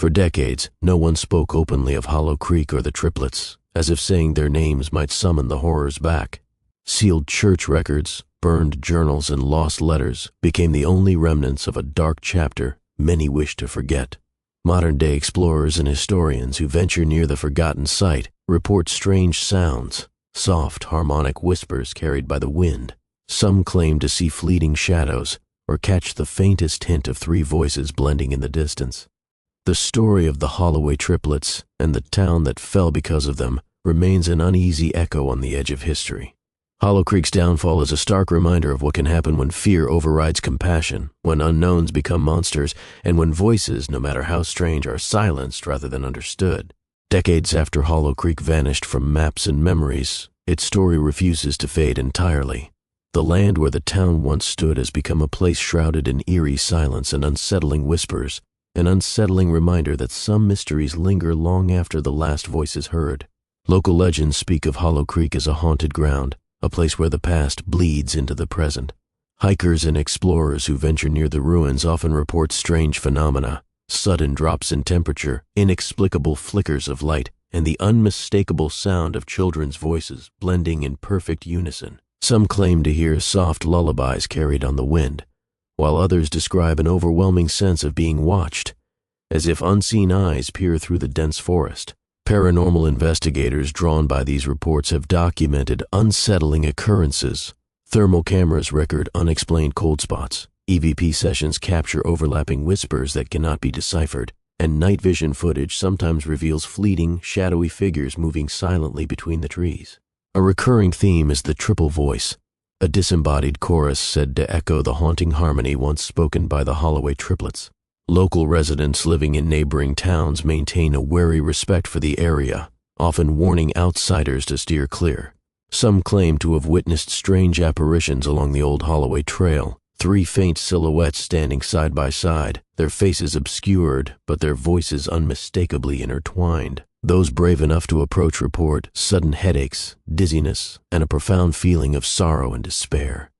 Speaker 1: For decades, no one spoke openly of Hollow Creek or the Triplets, as if saying their names might summon the horrors back. Sealed church records, burned journals, and lost letters became the only remnants of a dark chapter many wish to forget. Modern-day explorers and historians who venture near the forgotten site report strange sounds, soft harmonic whispers carried by the wind. Some claim to see fleeting shadows or catch the faintest hint of three voices blending in the distance. The story of the Holloway triplets and the town that fell because of them remains an uneasy echo on the edge of history. Hollow Creek's downfall is a stark reminder of what can happen when fear overrides compassion, when unknowns become monsters, and when voices, no matter how strange, are silenced rather than understood. Decades after Hollow Creek vanished from maps and memories, its story refuses to fade entirely. The land where the town once stood has become a place shrouded in eerie silence and unsettling whispers, an unsettling reminder that some mysteries linger long after the last voice is heard. Local legends speak of Hollow Creek as a haunted ground, a place where the past bleeds into the present. Hikers and explorers who venture near the ruins often report strange phenomena, sudden drops in temperature, inexplicable flickers of light, and the unmistakable sound of children's voices blending in perfect unison. Some claim to hear soft lullabies carried on the wind, while others describe an overwhelming sense of being watched, as if unseen eyes peer through the dense forest. Paranormal investigators drawn by these reports have documented unsettling occurrences. Thermal cameras record unexplained cold spots, EVP sessions capture overlapping whispers that cannot be deciphered, and night vision footage sometimes reveals fleeting, shadowy figures moving silently between the trees. A recurring theme is the triple voice, a disembodied chorus said to echo the haunting harmony once spoken by the Holloway triplets. Local residents living in neighboring towns maintain a wary respect for the area, often warning outsiders to steer clear. Some claim to have witnessed strange apparitions along the old Holloway Trail, three faint silhouettes standing side by side, their faces obscured but their voices unmistakably intertwined. Those brave enough to approach report sudden headaches, dizziness, and a profound feeling of sorrow and despair.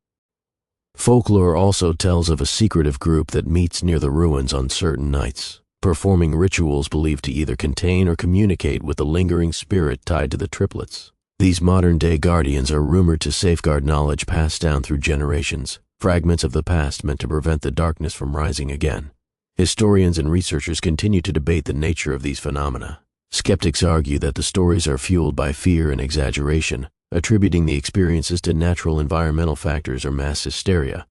Speaker 1: Folklore also tells of a secretive group that meets near the ruins on certain nights, performing rituals believed to either contain or communicate with the lingering spirit tied to the triplets. These modern-day guardians are rumored to safeguard knowledge passed down through generations, fragments of the past meant to prevent the darkness from rising again. Historians and researchers continue to debate the nature of these phenomena. Skeptics argue that the stories are fueled by fear and exaggeration, attributing the experiences to natural environmental factors or mass hysteria.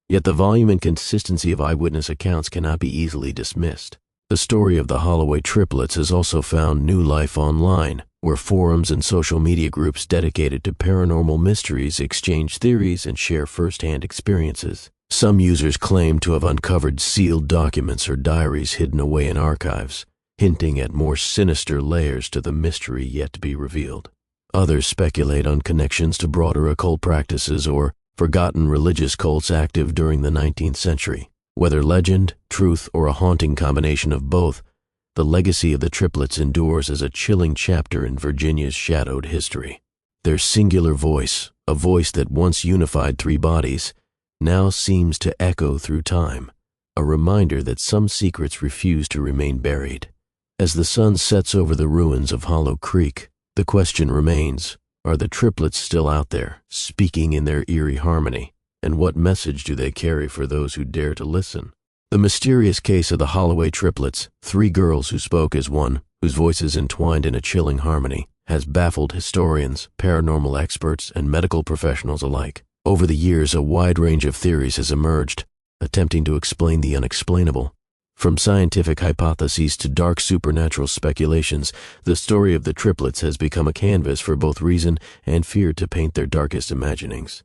Speaker 1: Yet the volume and consistency of eyewitness accounts cannot be easily dismissed. The story of the Holloway triplets has also found new life online, where forums and social media groups dedicated to paranormal mysteries exchange theories and share first-hand experiences. Some users claim to have uncovered sealed documents or diaries hidden away in archives, hinting at more sinister layers to the mystery yet to be revealed. Others speculate on connections to broader occult practices or forgotten religious cults active during the 19th century. Whether legend, truth, or a haunting combination of both, the legacy of the triplets endures as a chilling chapter in Virginia's shadowed history. Their singular voice, a voice that once unified three bodies, now seems to echo through time, a reminder that some secrets refuse to remain buried. As the sun sets over the ruins of Hollow Creek, the question remains, are the triplets still out there, speaking in their eerie harmony? and what message do they carry for those who dare to listen? The mysterious case of the Holloway triplets, three girls who spoke as one, whose voices entwined in a chilling harmony, has baffled historians, paranormal experts, and medical professionals alike. Over the years, a wide range of theories has emerged, attempting to explain the unexplainable. From scientific hypotheses to dark supernatural speculations, the story of the triplets has become a canvas for both reason and fear to paint their darkest imaginings.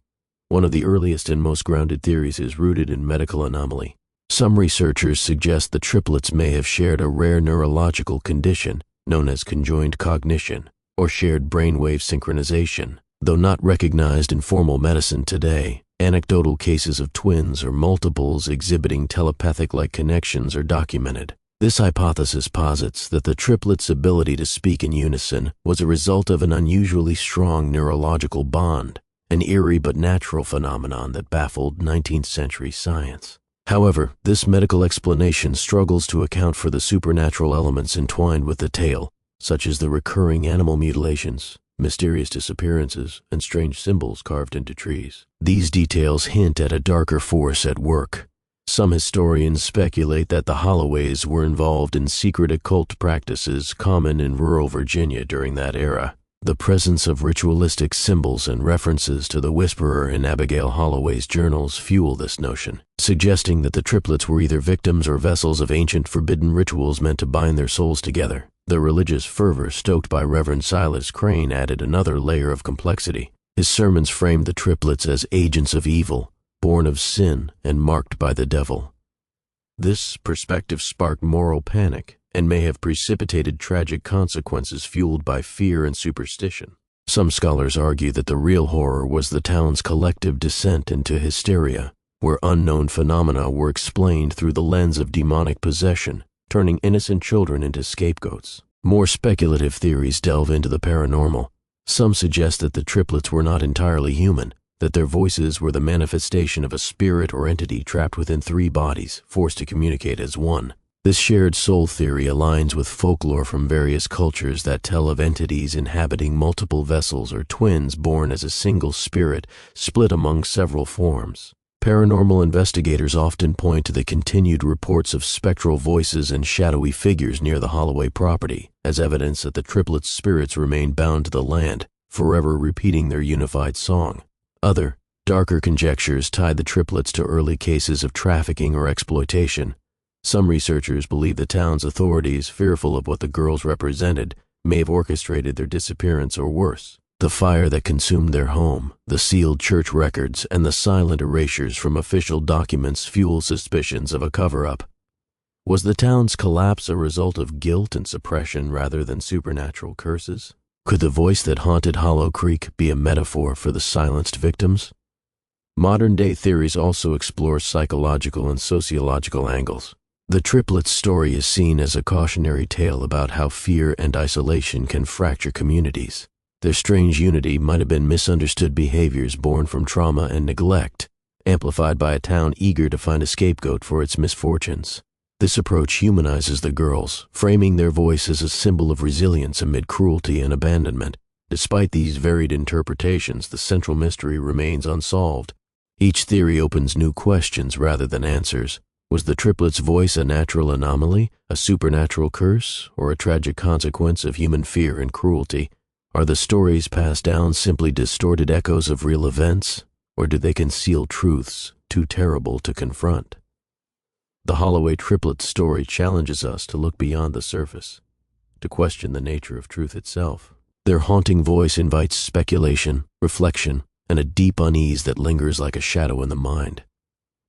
Speaker 1: One of the earliest and most grounded theories is rooted in medical anomaly. Some researchers suggest the triplets may have shared a rare neurological condition known as conjoined cognition, or shared brainwave synchronization. Though not recognized in formal medicine today, anecdotal cases of twins or multiples exhibiting telepathic-like connections are documented. This hypothesis posits that the triplets' ability to speak in unison was a result of an unusually strong neurological bond, an eerie but natural phenomenon that baffled 19th-century science. However, this medical explanation struggles to account for the supernatural elements entwined with the tale, such as the recurring animal mutilations, mysterious disappearances, and strange symbols carved into trees. These details hint at a darker force at work. Some historians speculate that the Holloways were involved in secret occult practices common in rural Virginia during that era. The presence of ritualistic symbols and references to the Whisperer in Abigail Holloway's journals fuel this notion, suggesting that the triplets were either victims or vessels of ancient forbidden rituals meant to bind their souls together. The religious fervor stoked by Reverend Silas Crane added another layer of complexity. His sermons framed the triplets as agents of evil, born of sin and marked by the devil. This perspective sparked moral panic and may have precipitated tragic consequences fueled by fear and superstition. Some scholars argue that the real horror was the town's collective descent into hysteria, where unknown phenomena were explained through the lens of demonic possession, turning innocent children into scapegoats. More speculative theories delve into the paranormal. Some suggest that the triplets were not entirely human, that their voices were the manifestation of a spirit or entity trapped within three bodies, forced to communicate as one. This shared soul theory aligns with folklore from various cultures that tell of entities inhabiting multiple vessels or twins born as a single spirit, split among several forms. Paranormal investigators often point to the continued reports of spectral voices and shadowy figures near the Holloway property as evidence that the triplets' spirits remain bound to the land, forever repeating their unified song. Other, darker conjectures tie the triplets to early cases of trafficking or exploitation. Some researchers believe the town's authorities, fearful of what the girls represented, may have orchestrated their disappearance or worse. The fire that consumed their home, the sealed church records, and the silent erasures from official documents fuel suspicions of a cover-up. Was the town's collapse a result of guilt and suppression rather than supernatural curses? Could the voice that haunted Hollow Creek be a metaphor for the silenced victims? Modern-day theories also explore psychological and sociological angles. The triplets' story is seen as a cautionary tale about how fear and isolation can fracture communities. Their strange unity might have been misunderstood behaviors born from trauma and neglect, amplified by a town eager to find a scapegoat for its misfortunes. This approach humanizes the girls, framing their voice as a symbol of resilience amid cruelty and abandonment. Despite these varied interpretations, the central mystery remains unsolved. Each theory opens new questions rather than answers. Was the triplets' voice a natural anomaly, a supernatural curse, or a tragic consequence of human fear and cruelty? Are the stories passed down simply distorted echoes of real events, or do they conceal truths too terrible to confront? The Holloway triplets story challenges us to look beyond the surface, to question the nature of truth itself. Their haunting voice invites speculation, reflection, and a deep unease that lingers like a shadow in the mind.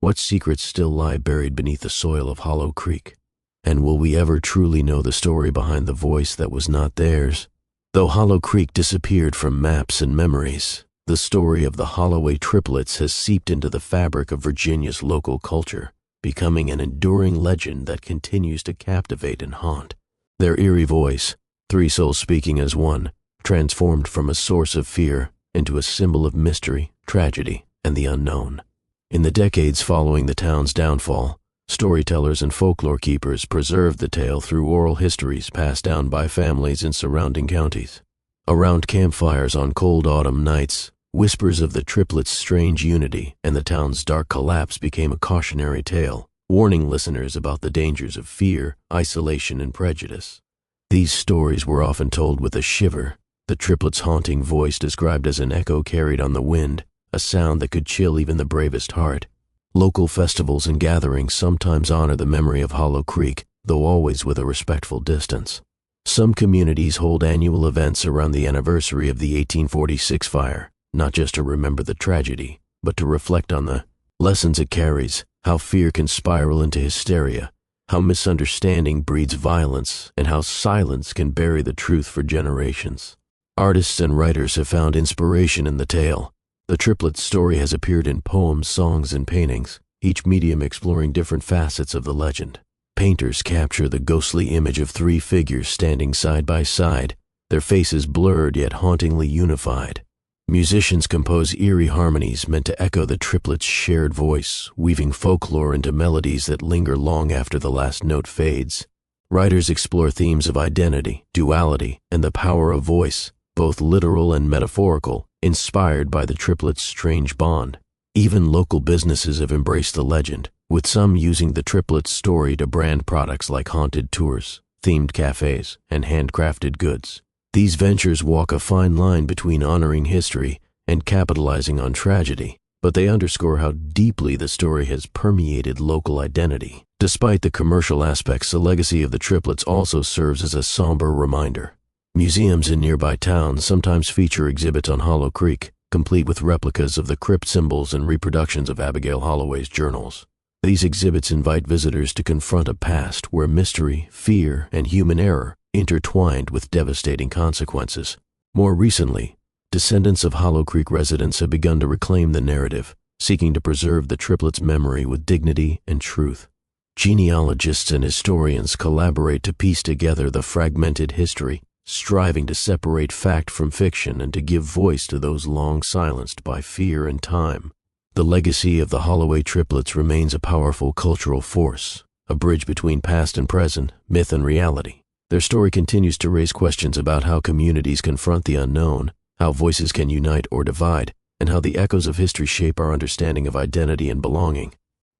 Speaker 1: What secrets still lie buried beneath the soil of Hollow Creek? And will we ever truly know the story behind the voice that was not theirs? Though Hollow Creek disappeared from maps and memories, the story of the Holloway triplets has seeped into the fabric of Virginia's local culture, becoming an enduring legend that continues to captivate and haunt. Their eerie voice, three souls speaking as one, transformed from a source of fear into a symbol of mystery, tragedy, and the unknown. In the decades following the town's downfall, storytellers and folklore keepers preserved the tale through oral histories passed down by families in surrounding counties. Around campfires on cold autumn nights, Whispers of the triplets' strange unity and the town's dark collapse became a cautionary tale, warning listeners about the dangers of fear, isolation, and prejudice. These stories were often told with a shiver, the triplets' haunting voice described as an echo carried on the wind, a sound that could chill even the bravest heart. Local festivals and gatherings sometimes honor the memory of Hollow Creek, though always with a respectful distance. Some communities hold annual events around the anniversary of the 1846 fire, not just to remember the tragedy, but to reflect on the lessons it carries, how fear can spiral into hysteria, how misunderstanding breeds violence, and how silence can bury the truth for generations. Artists and writers have found inspiration in the tale. The triplets' story has appeared in poems, songs, and paintings, each medium exploring different facets of the legend. Painters capture the ghostly image of three figures standing side by side, their faces blurred yet hauntingly unified. Musicians compose eerie harmonies meant to echo the triplets' shared voice, weaving folklore into melodies that linger long after the last note fades. Writers explore themes of identity, duality, and the power of voice, both literal and metaphorical, inspired by the triplets' strange bond. Even local businesses have embraced the legend, with some using the triplets' story to brand products like haunted tours, themed cafes, and handcrafted goods. These ventures walk a fine line between honoring history and capitalizing on tragedy, but they underscore how deeply the story has permeated local identity. Despite the commercial aspects, the legacy of the triplets also serves as a somber reminder. Museums in nearby towns sometimes feature exhibits on Hollow Creek, complete with replicas of the crypt symbols and reproductions of Abigail Holloway's journals. These exhibits invite visitors to confront a past where mystery, fear, and human error intertwined with devastating consequences. More recently, descendants of Hollow Creek residents have begun to reclaim the narrative, seeking to preserve the triplets' memory with dignity and truth. Genealogists and historians collaborate to piece together the fragmented history, striving to separate fact from fiction and to give voice to those long silenced by fear and time. The legacy of the Holloway triplets remains a powerful cultural force, a bridge between past and present, myth and reality. Their story continues to raise questions about how communities confront the unknown, how voices can unite or divide, and how the echoes of history shape our understanding of identity and belonging.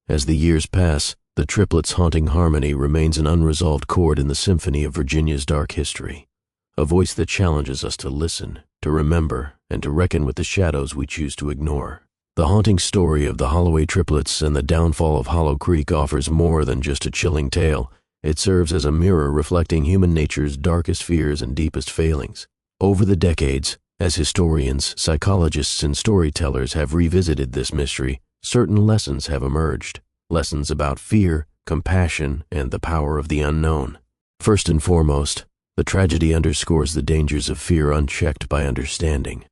Speaker 1: As the years pass, the triplets' haunting harmony remains an unresolved chord in the symphony of Virginia's dark history, a voice that challenges us to listen, to remember, and to reckon with the shadows we choose to ignore. The haunting story of the Holloway triplets and the downfall of Hollow Creek offers more than just a chilling tale. It serves as a mirror reflecting human nature's darkest fears and deepest failings. Over the decades, as historians, psychologists, and storytellers have revisited this mystery, certain lessons have emerged. Lessons about fear, compassion, and the power of the unknown. First and foremost, the tragedy underscores the dangers of fear unchecked by understanding.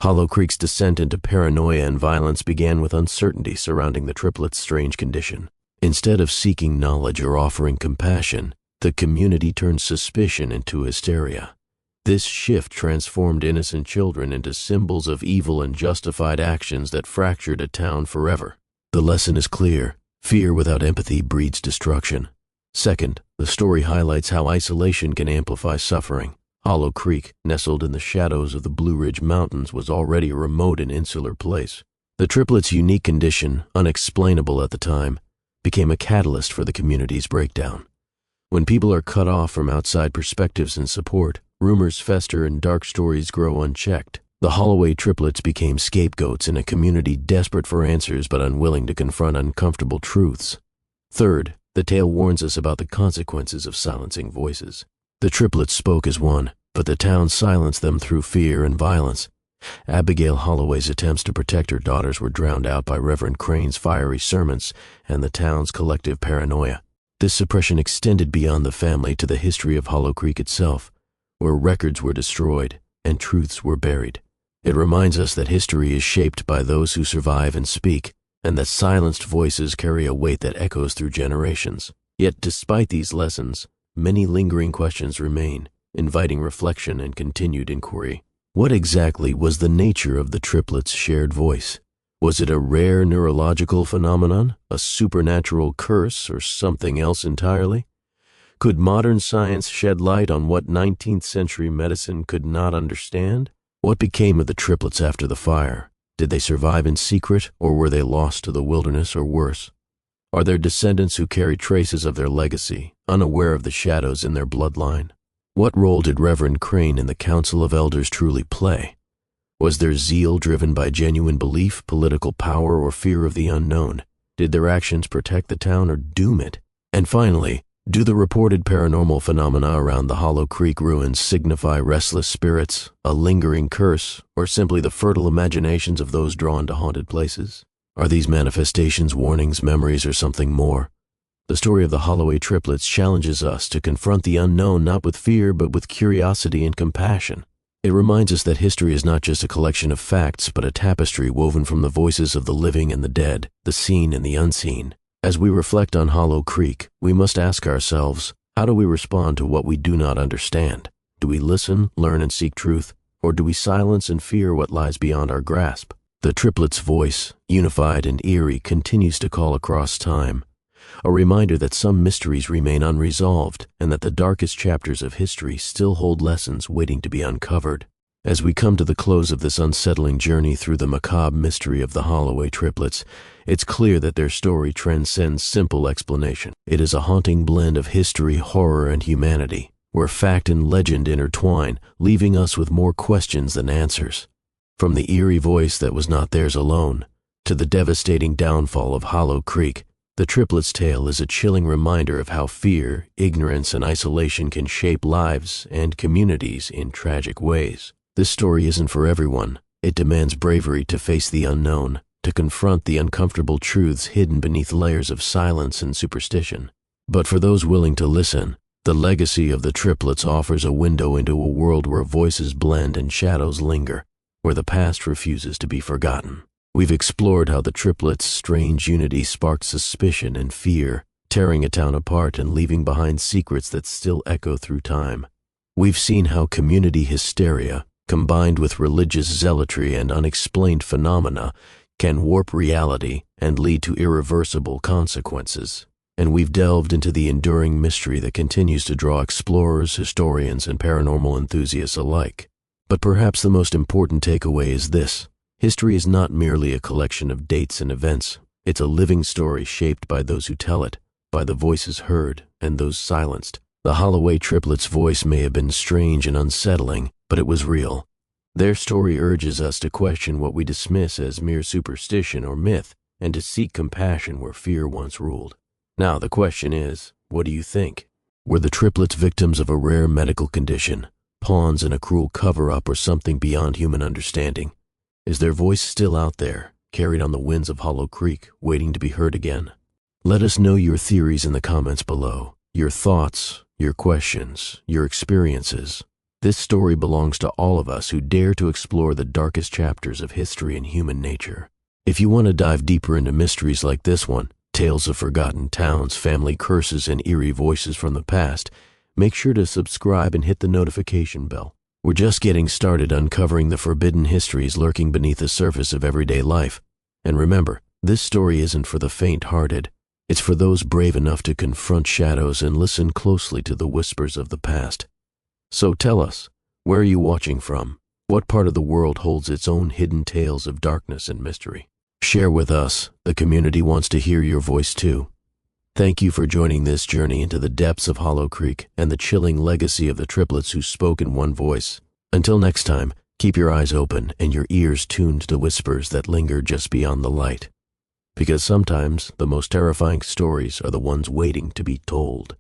Speaker 1: Hollow Creek's descent into paranoia and violence began with uncertainty surrounding the triplets' strange condition. Instead of seeking knowledge or offering compassion, the community turned suspicion into hysteria. This shift transformed innocent children into symbols of evil and justified actions that fractured a town forever. The lesson is clear: fear without empathy breeds destruction. Second, the story highlights how isolation can amplify suffering. Hollow Creek, nestled in the shadows of the Blue Ridge Mountains, was already a remote and insular place. The triplets' unique condition, unexplainable at the time, became a catalyst for the community's breakdown. When people are cut off from outside perspectives and support, rumors fester and dark stories grow unchecked. The Holloway triplets became scapegoats in a community desperate for answers but unwilling to confront uncomfortable truths. Third, the tale warns us about the consequences of silencing voices. The triplets spoke as one, but the town silenced them through fear and violence. Abigail Holloway's attempts to protect her daughters were drowned out by Reverend Crane's fiery sermons and the town's collective paranoia. This suppression extended beyond the family to the history of Hollow Creek itself, where records were destroyed and truths were buried. It reminds us that history is shaped by those who survive and speak, and that silenced voices carry a weight that echoes through generations. Yet despite these lessons, many lingering questions remain, inviting reflection and continued inquiry. What exactly was the nature of the triplets' shared voice? Was it a rare neurological phenomenon, a supernatural curse, or something else entirely? Could modern science shed light on what 19th century medicine could not understand? What became of the triplets after the fire? Did they survive in secret, or were they lost to the wilderness, or worse? Are there descendants who carry traces of their legacy, unaware of the shadows in their bloodline? What role did Reverend Crane and the Council of Elders truly play? Was their zeal driven by genuine belief, political power, or fear of the unknown? Did their actions protect the town or doom it? And finally, do the reported paranormal phenomena around the Hollow Creek ruins signify restless spirits, a lingering curse, or simply the fertile imaginations of those drawn to haunted places? Are these manifestations warnings, memories, or something more? The story of the Holloway triplets challenges us to confront the unknown not with fear but with curiosity and compassion. It reminds us that history is not just a collection of facts but a tapestry woven from the voices of the living and the dead, the seen and the unseen. As we reflect on Hollow Creek, we must ask ourselves, how do we respond to what we do not understand? Do we listen, learn, and seek truth, or do we silence and fear what lies beyond our grasp? The triplets' voice, unified and eerie, continues to call across time, a reminder that some mysteries remain unresolved and that the darkest chapters of history still hold lessons waiting to be uncovered. As we come to the close of this unsettling journey through the macabre mystery of the Holloway triplets, it's clear that their story transcends simple explanation. It is a haunting blend of history, horror, and humanity, where fact and legend intertwine, leaving us with more questions than answers. From the eerie voice that was not theirs alone, to the devastating downfall of Hollow Creek, the triplets' tale is a chilling reminder of how fear, ignorance, and isolation can shape lives and communities in tragic ways. This story isn't for everyone. It demands bravery to face the unknown, to confront the uncomfortable truths hidden beneath layers of silence and superstition. But for those willing to listen, the legacy of the triplets offers a window into a world where voices blend and shadows linger, where the past refuses to be forgotten. We've explored how the triplets' strange unity sparked suspicion and fear, tearing a town apart and leaving behind secrets that still echo through time. We've seen how community hysteria, combined with religious zealotry and unexplained phenomena, can warp reality and lead to irreversible consequences. And we've delved into the enduring mystery that continues to draw explorers, historians, and paranormal enthusiasts alike. But perhaps the most important takeaway is this. History is not merely a collection of dates and events. It's a living story shaped by those who tell it, by the voices heard and those silenced. The Holloway triplets' voice may have been strange and unsettling, but it was real. Their story urges us to question what we dismiss as mere superstition or myth, and to seek compassion where fear once ruled. Now the question is, what do you think? Were the triplets victims of a rare medical condition, pawns in a cruel cover-up, or something beyond human understanding? Is their voice still out there, carried on the winds of Hollow Creek, waiting to be heard again? Let us know your theories in the comments below, your thoughts, your questions, your experiences. This story belongs to all of us who dare to explore the darkest chapters of history and human nature. If you want to dive deeper into mysteries like this one, tales of forgotten towns, family curses, and eerie voices from the past, make sure to subscribe and hit the notification bell. We're just getting started uncovering the forbidden histories lurking beneath the surface of everyday life. And remember, this story isn't for the faint-hearted. It's for those brave enough to confront shadows and listen closely to the whispers of the past. So tell us, where are you watching from? What part of the world holds its own hidden tales of darkness and mystery? Share with us. The community wants to hear your voice too. Thank you for joining this journey into the depths of Hollow Creek and the chilling legacy of the triplets who spoke in one voice. Until next time, keep your eyes open and your ears tuned to the whispers that linger just beyond the light. Because sometimes the most terrifying stories are the ones waiting to be told.